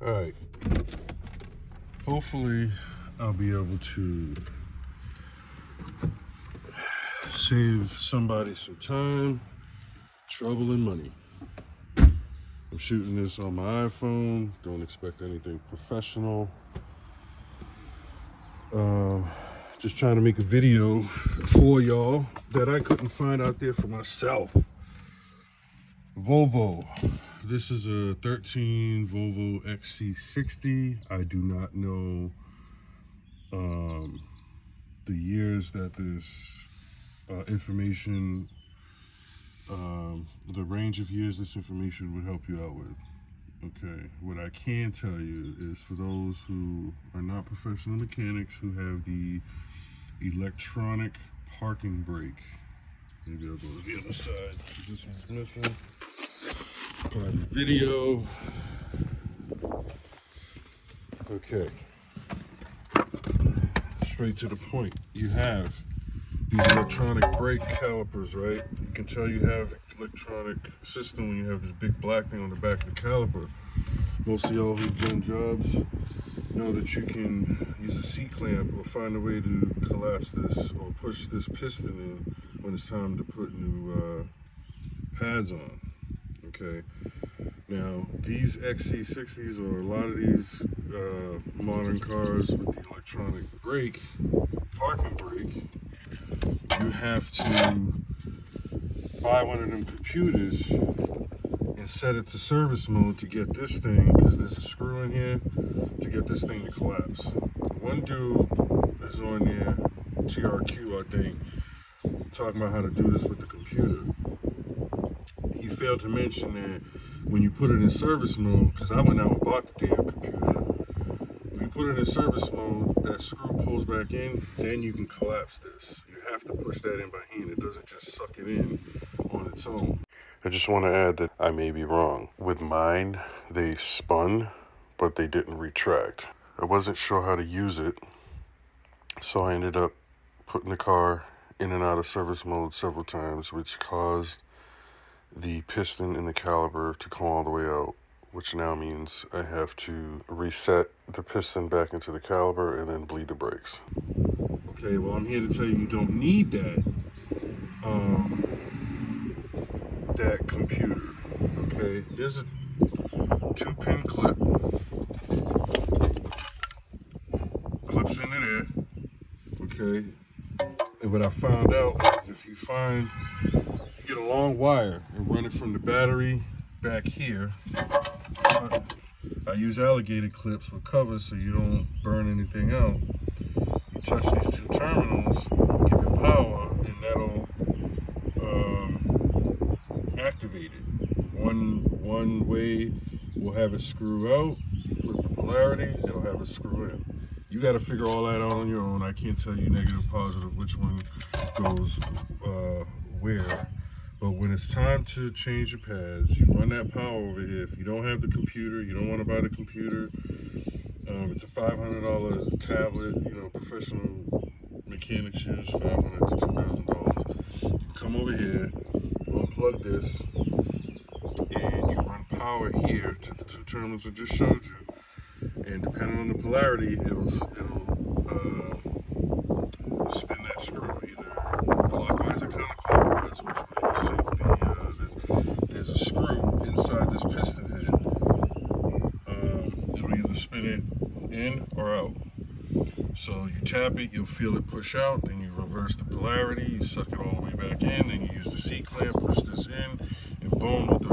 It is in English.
All right. Hopefully, I'll be able to save somebody some time, trouble, and money. I'm shooting this on my iPhone. Don't expect anything professional. Just trying to make a video for y'all that I couldn't find out there for myself. Volvo. This is a 13 Volvo XC60. I do not know the years that this information, the range of years this information would help you out with. Okay, what I can tell you is for those who are not professional mechanics who have the electronic parking brake. Maybe I'll go to the other side because this one's missing. Private video. Okay. Straight to the point. You have these electronic brake calipers, right? You can tell you have electronic system when you have this big black thing on the back of the caliper. Most of y'all who've done jobs know that you can use a C-clamp or find a way to collapse this or push this piston in when it's time to put new pads on. Okay. Now, these XC60s or a lot of these modern cars with the electronic brake, parking brake, you have to buy one of them computers and set it to service mode to get this thing, because there's a screw in here, to get this thing to collapse. One dude is on there, TRQ I think, talking about how to do this with the computer. He failed to mention that when you put it in service mode, because I went out and bought the damn computer, when you put it in service mode, that screw pulls back in, then you can collapse this. You have to push that in by hand. It doesn't just suck it in on its own. I just want to add that I may be wrong. With mine, they spun, but they didn't retract. I wasn't sure how to use it, so I ended up putting the car in and out of service mode several times, which caused the piston in the caliper to come all the way out, which now means I have to reset the piston back into the caliper and then bleed the brakes. Okay, well, I'm here to tell you you don't need that that computer. Okay, there's a 2-pin clip, clips into there. Okay, and what I found out is if you get a long wire and run it from the battery back here. I use alligator clips with covers so you don't burn anything out. You touch these two terminals, give it power, and that'll activate it. One way will have it screw out. You flip the polarity, it'll have it screw in. You got to figure all that out on your own. I can't tell you negative, positive, which one goes where. But when it's time to change your pads, you run that power over here. If you don't have the computer, you don't want to buy the computer. It's a $500 tablet. Professional mechanics use $500 to $2,000. Come over here, unplug this, and you run power here to the two terminals I just showed you. And depending on the polarity, it'll spin that screw either clockwise or counterclockwise, which way you see. There's a screw inside this piston head. It'll either spin it in or out. So you tap it, you'll feel it push out, then you reverse the polarity, you suck it all the way back in, then you use the C-clamp, push this in, and boom, with the